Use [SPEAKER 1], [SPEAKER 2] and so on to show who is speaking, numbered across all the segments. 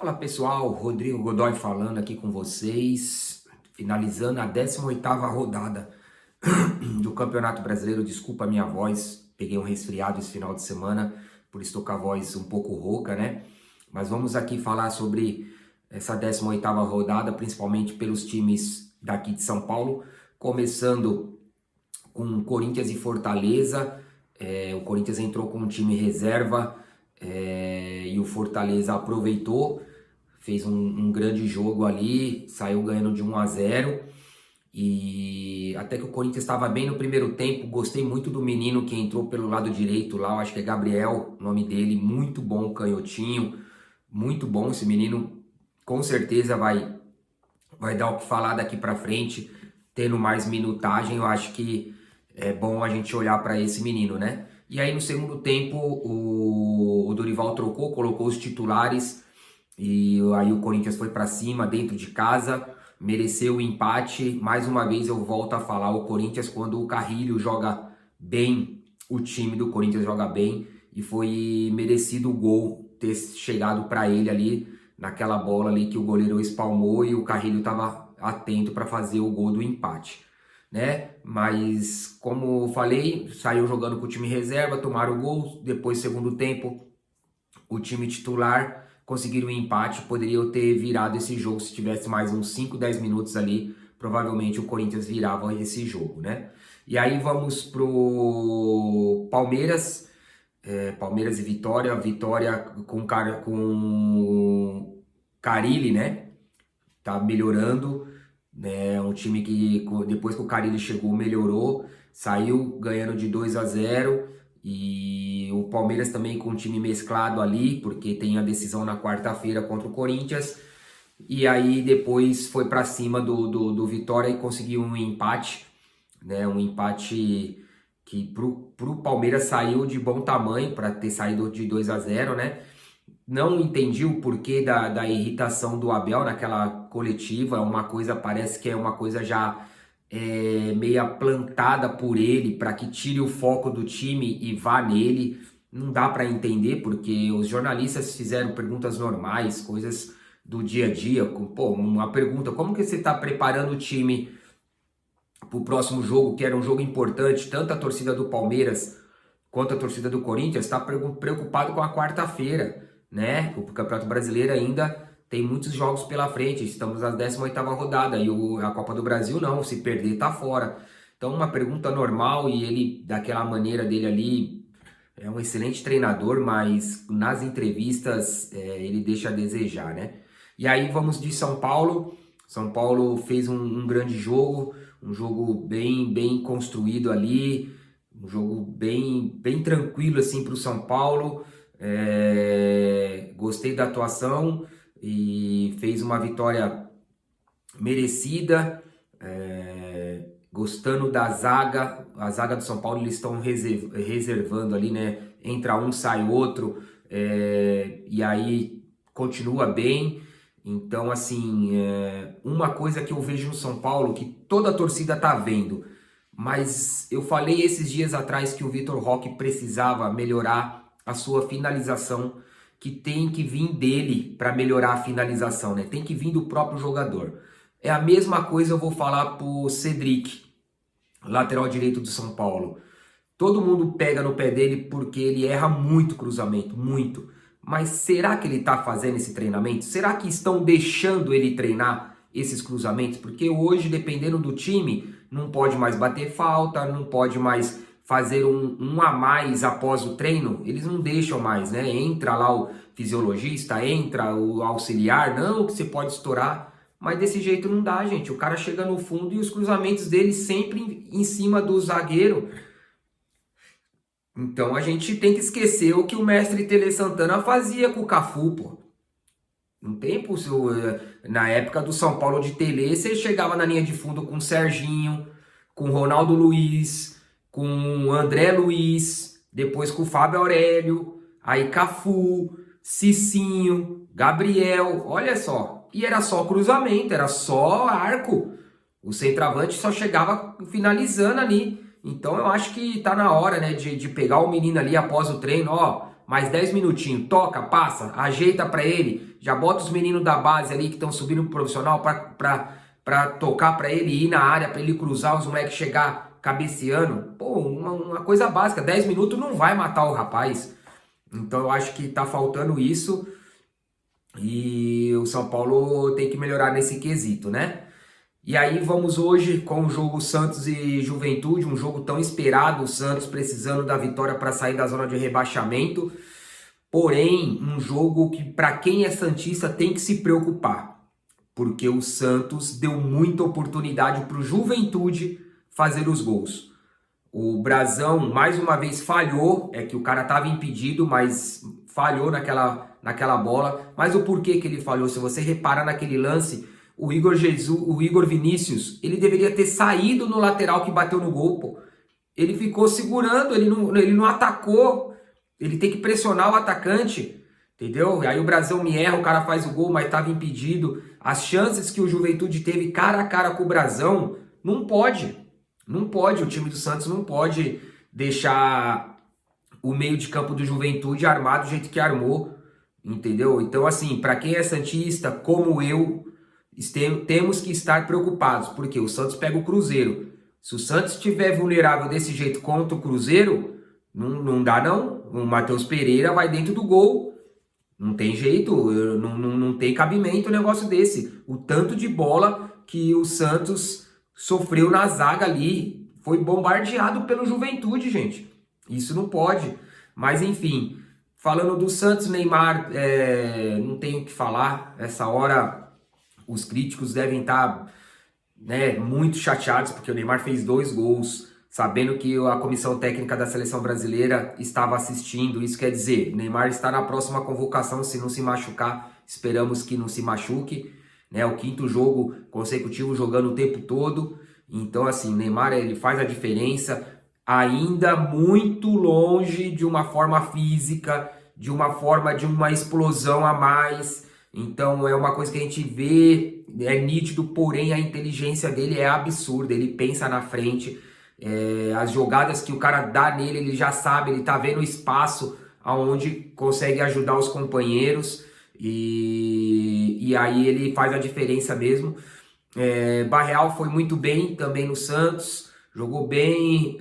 [SPEAKER 1] Fala pessoal, Rodrigo Godoy falando aqui com vocês, finalizando a 18ª rodada do Campeonato Brasileiro. Desculpa a minha voz, peguei um resfriado esse final de semana, por isso estou com a voz um pouco rouca, né? Mas vamos aqui falar sobre essa 18ª rodada, principalmente pelos times daqui de São Paulo, começando com Corinthians e Fortaleza. O Corinthians entrou com um time reserva, e o Fortaleza aproveitou, fez um grande jogo ali, saiu ganhando de 1-0, e até que o Corinthians estava bem no primeiro tempo. Gostei muito do menino que entrou pelo lado direito lá, eu acho que é Gabriel, o nome dele, muito bom, canhotinho, muito bom esse menino, com certeza vai dar o que falar daqui para frente, tendo mais minutagem. Eu acho que é bom a gente olhar para esse menino, né? E aí no segundo tempo o Dorival trocou, colocou os titulares e aí o Corinthians foi para cima dentro de casa, mereceu o empate. Mais uma vez eu volto a falar, o Corinthians, quando o Carrilho joga bem, o time do Corinthians joga bem, e foi merecido o gol ter chegado para ele ali naquela bola ali que o goleiro espalmou e o Carrilho estava atento para fazer o gol do empate, né? Mas como eu falei, saiu jogando com o time reserva, tomaram o gol. Depois, segundo tempo, o time titular conseguiram um empate. Poderiam ter virado esse jogo se tivesse mais uns 5, 10 minutos ali. Provavelmente o Corinthians virava esse jogo, né? E aí vamos pro Palmeiras. Palmeiras e Vitória. Vitória com Carille, né? Tá melhorando, né? Um time que depois que o Carille chegou melhorou, saiu ganhando de 2-0. E o Palmeiras também com um time mesclado ali, porque tem a decisão na quarta-feira contra o Corinthians. E aí depois foi para cima do Vitória e conseguiu um empate, né? Um empate que pro Palmeiras saiu de bom tamanho para ter saído de 2-0, né? Não entendi o porquê da irritação do Abel naquela coletiva. Uma coisa, parece que é uma coisa já meia plantada por ele para que tire o foco do time e vá nele. Não dá para entender, porque os jornalistas fizeram perguntas normais, coisas do dia a dia. Pô, uma pergunta: como que você está preparando o time para o próximo jogo, que era um jogo importante? Tanto a torcida do Palmeiras quanto a torcida do Corinthians está preocupado com a quarta-feira, né? O Campeonato Brasileiro ainda tem muitos jogos pela frente. Estamos na 18ª rodada e a Copa do Brasil não, se perder tá fora. Então uma pergunta normal, e ele, daquela maneira dele ali, é um excelente treinador, mas nas entrevistas ele deixa a desejar, né? E aí vamos de São Paulo. São Paulo fez um grande jogo, um jogo bem construído ali, um jogo bem tranquilo assim para o São Paulo. Gostei da atuação e fez uma vitória merecida. Gostando da zaga, a zaga do São Paulo, eles estão reservando ali, né? Entra um, sai outro, e aí continua bem. Então, assim, uma coisa que eu vejo no São Paulo, que toda a torcida tá vendo, mas eu falei esses dias atrás que o Vitor Roque precisava melhorar a sua finalização, que tem que vir dele para melhorar a finalização, né? Tem que vir do próprio jogador. É a mesma coisa eu vou falar pro Cedric, lateral direito do São Paulo. Todo mundo pega no pé dele porque ele erra muito cruzamento, muito. Mas será que ele está fazendo esse treinamento? Será que estão deixando ele treinar esses cruzamentos? Porque hoje, dependendo do time, não pode mais bater falta, não pode mais fazer um a mais após o treino. Eles não deixam mais, né? Entra lá o fisiologista, entra o auxiliar, não, que você pode estourar. Mas desse jeito não dá, gente. O cara chega no fundo e os cruzamentos dele sempre em cima do zagueiro. Então a gente tem que esquecer o que o mestre Tele Santana fazia com o Cafu, pô. Um tempo, na época do São Paulo de Tele, você chegava na linha de fundo com o Serginho, com o Ronaldo Luiz, com o André Luiz, depois com o Fábio Aurélio, aí Cafu, Cicinho, Gabriel, olha só. E era só cruzamento, era só arco. O centroavante só chegava finalizando ali. Então eu acho que tá na hora, né, de pegar o menino ali após o treino, ó, mais 10 minutinhos, toca, passa, ajeita pra ele, já bota os meninos da base ali que estão subindo pro profissional pra tocar pra ele, ir na área, pra ele cruzar, os moleques chegar cabeceando. Pô, uma coisa básica, 10 minutos não vai matar o rapaz. Então eu acho que tá faltando isso e o São Paulo tem que melhorar nesse quesito, né? E aí vamos hoje com o jogo Santos e Juventude, um jogo tão esperado, o Santos precisando da vitória para sair da zona de rebaixamento, porém um jogo que para quem é santista tem que se preocupar, porque o Santos deu muita oportunidade para o Juventude fazer os gols. O Brazão mais uma vez falhou, é que o cara estava impedido, mas falhou naquela bola. Mas o porquê que ele falhou, se você reparar naquele lance, o Igor Vinícius, ele deveria ter saído no lateral que bateu no gol, pô. Ele ficou segurando, ele não atacou. Ele tem que pressionar o atacante, entendeu? E aí o Brazão me erra, o cara faz o gol, mas estava impedido. As chances que o Juventude teve cara a cara com o Brazão, não pode. Não pode, o time do Santos não pode deixar o meio de campo do Juventude armado do jeito que armou, entendeu? Então, assim, para quem é santista, como eu, temos que estar preocupados, porque o Santos pega o Cruzeiro. Se o Santos estiver vulnerável desse jeito contra o Cruzeiro, não dá não. O Matheus Pereira vai dentro do gol. Não tem jeito, não tem cabimento um negócio desse. O tanto de bola que o Santos sofreu na zaga ali, foi bombardeado pelo Juventude, gente. Isso não pode. Mas enfim, falando do Santos, Neymar, não tenho o que falar. Essa hora os críticos devem estar muito chateados, porque o Neymar fez 2 gols, sabendo que a comissão técnica da seleção brasileira estava assistindo. Isso quer dizer, o Neymar está na próxima convocação, se não se machucar, esperamos que não se machuque. O 5º jogo consecutivo jogando o tempo todo. Então, assim, o Neymar ele faz a diferença, ainda muito longe de uma forma física, de uma explosão a mais. Então, é uma coisa que a gente vê, é nítido, porém a inteligência dele é absurda. Ele pensa na frente, as jogadas que o cara dá nele, ele já sabe, ele tá vendo o espaço aonde consegue ajudar os companheiros. E aí ele faz a diferença mesmo. Barreal foi muito bem também no Santos, jogou bem,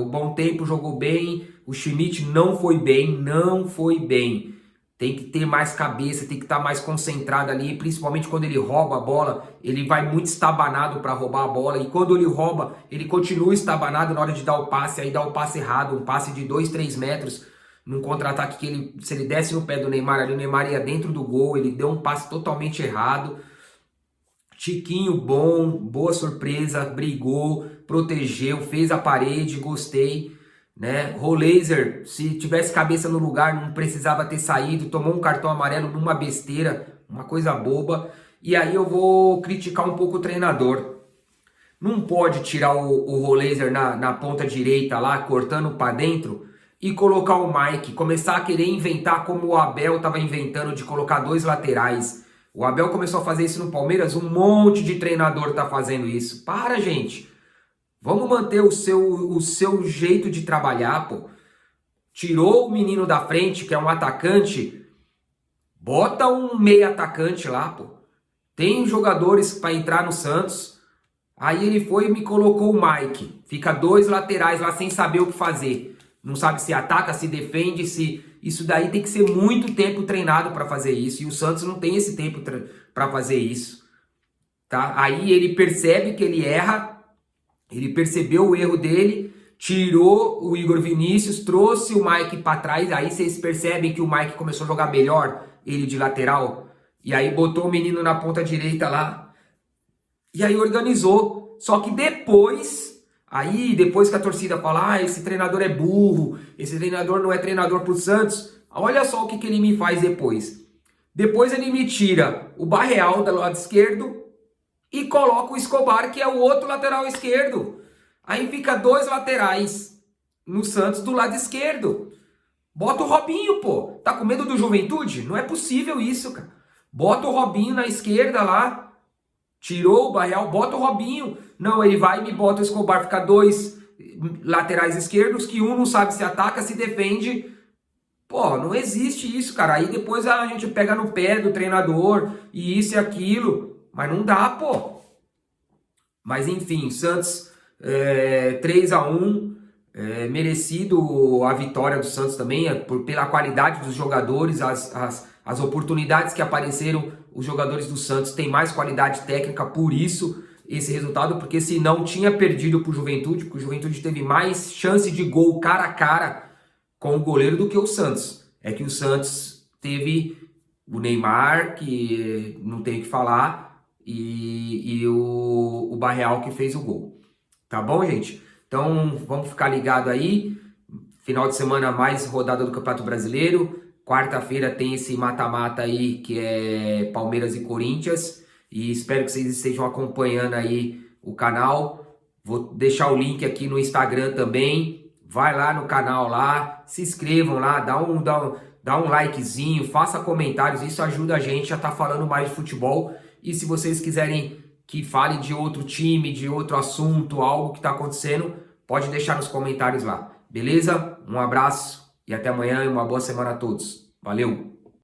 [SPEAKER 1] o Bom Tempo jogou bem, o Schmidt não foi bem. Tem que ter mais cabeça, tem que estar mais concentrado ali, principalmente quando ele rouba a bola, ele vai muito estabanado para roubar a bola, e quando ele rouba, ele continua estabanado na hora de dar o passe, aí dá o passe errado, um passe de 2, 3 metros, num contra-ataque que se ele desse no pé do Neymar ali, o Neymar ia dentro do gol, ele deu um passe totalmente errado. Tiquinho bom, boa surpresa, brigou, protegeu, fez a parede, gostei, né? Roleiser, se tivesse cabeça no lugar, não precisava ter saído, tomou um cartão amarelo numa besteira, uma coisa boba. E aí eu vou criticar um pouco o treinador. Não pode tirar o Roleiser na ponta direita lá, cortando para dentro, e colocar o Mike, começar a querer inventar como o Abel estava inventando de colocar 2 laterais. O Abel começou a fazer isso no Palmeiras, um monte de treinador tá fazendo isso. Para, gente. Vamos manter o seu jeito de trabalhar, pô. Tirou o menino da frente, que é um atacante, bota um meio atacante lá, pô. Tem jogadores para entrar no Santos. Aí ele foi e me colocou o Mike. Fica 2 laterais lá sem saber o que fazer. Não sabe se ataca, se defende, se... Isso daí tem que ser muito tempo treinado para fazer isso. E o Santos não tem esse tempo para fazer isso. Tá? Aí ele percebe que ele erra. Ele percebeu o erro dele. Tirou o Igor Vinícius. Trouxe o Mike para trás. Aí vocês percebem que o Mike começou a jogar melhor. Ele de lateral. E aí botou o menino na ponta direita lá. E aí organizou. Só que depois... depois que a torcida fala, esse treinador é burro, esse treinador não é treinador pro Santos, olha só o que ele me faz depois. Depois ele me tira o Barreal do lado esquerdo e coloca o Escobar, que é o outro lateral esquerdo. Aí fica 2 laterais no Santos do lado esquerdo. Bota o Robinho, pô. Tá com medo do Juventude? Não é possível isso, cara. Bota o Robinho na esquerda lá. Tirou o Barreal, bota o Robinho. Não, ele vai e me bota o Escobar. Fica 2 laterais esquerdos, que um não sabe se ataca, se defende. Pô, não existe isso, cara. Aí depois a gente pega no pé do treinador e isso e aquilo. Mas não dá, pô. Mas enfim, Santos 3-1, merecido a vitória do Santos também, pela qualidade dos jogadores, as oportunidades que apareceram, os jogadores do Santos têm mais qualidade técnica, por isso esse resultado, porque se não tinha perdido para o Juventude, porque o Juventude teve mais chance de gol cara a cara com o goleiro do que o Santos. É que o Santos teve o Neymar, que não tem o que falar, e o Barreal que fez o gol. Tá bom, gente? Então vamos ficar ligado aí. Final de semana mais rodada do Campeonato Brasileiro. Quarta-feira tem esse mata-mata aí que é Palmeiras e Corinthians. E espero que vocês estejam acompanhando aí o canal. Vou deixar o link aqui no Instagram também. Vai lá no canal lá, se inscrevam lá, dá um likezinho, faça comentários. Isso ajuda a gente a estar falando mais de futebol. E se vocês quiserem que fale de outro time, de outro assunto, algo que está acontecendo, pode deixar nos comentários lá. Beleza? Um abraço e até amanhã e uma boa semana a todos. Valeu!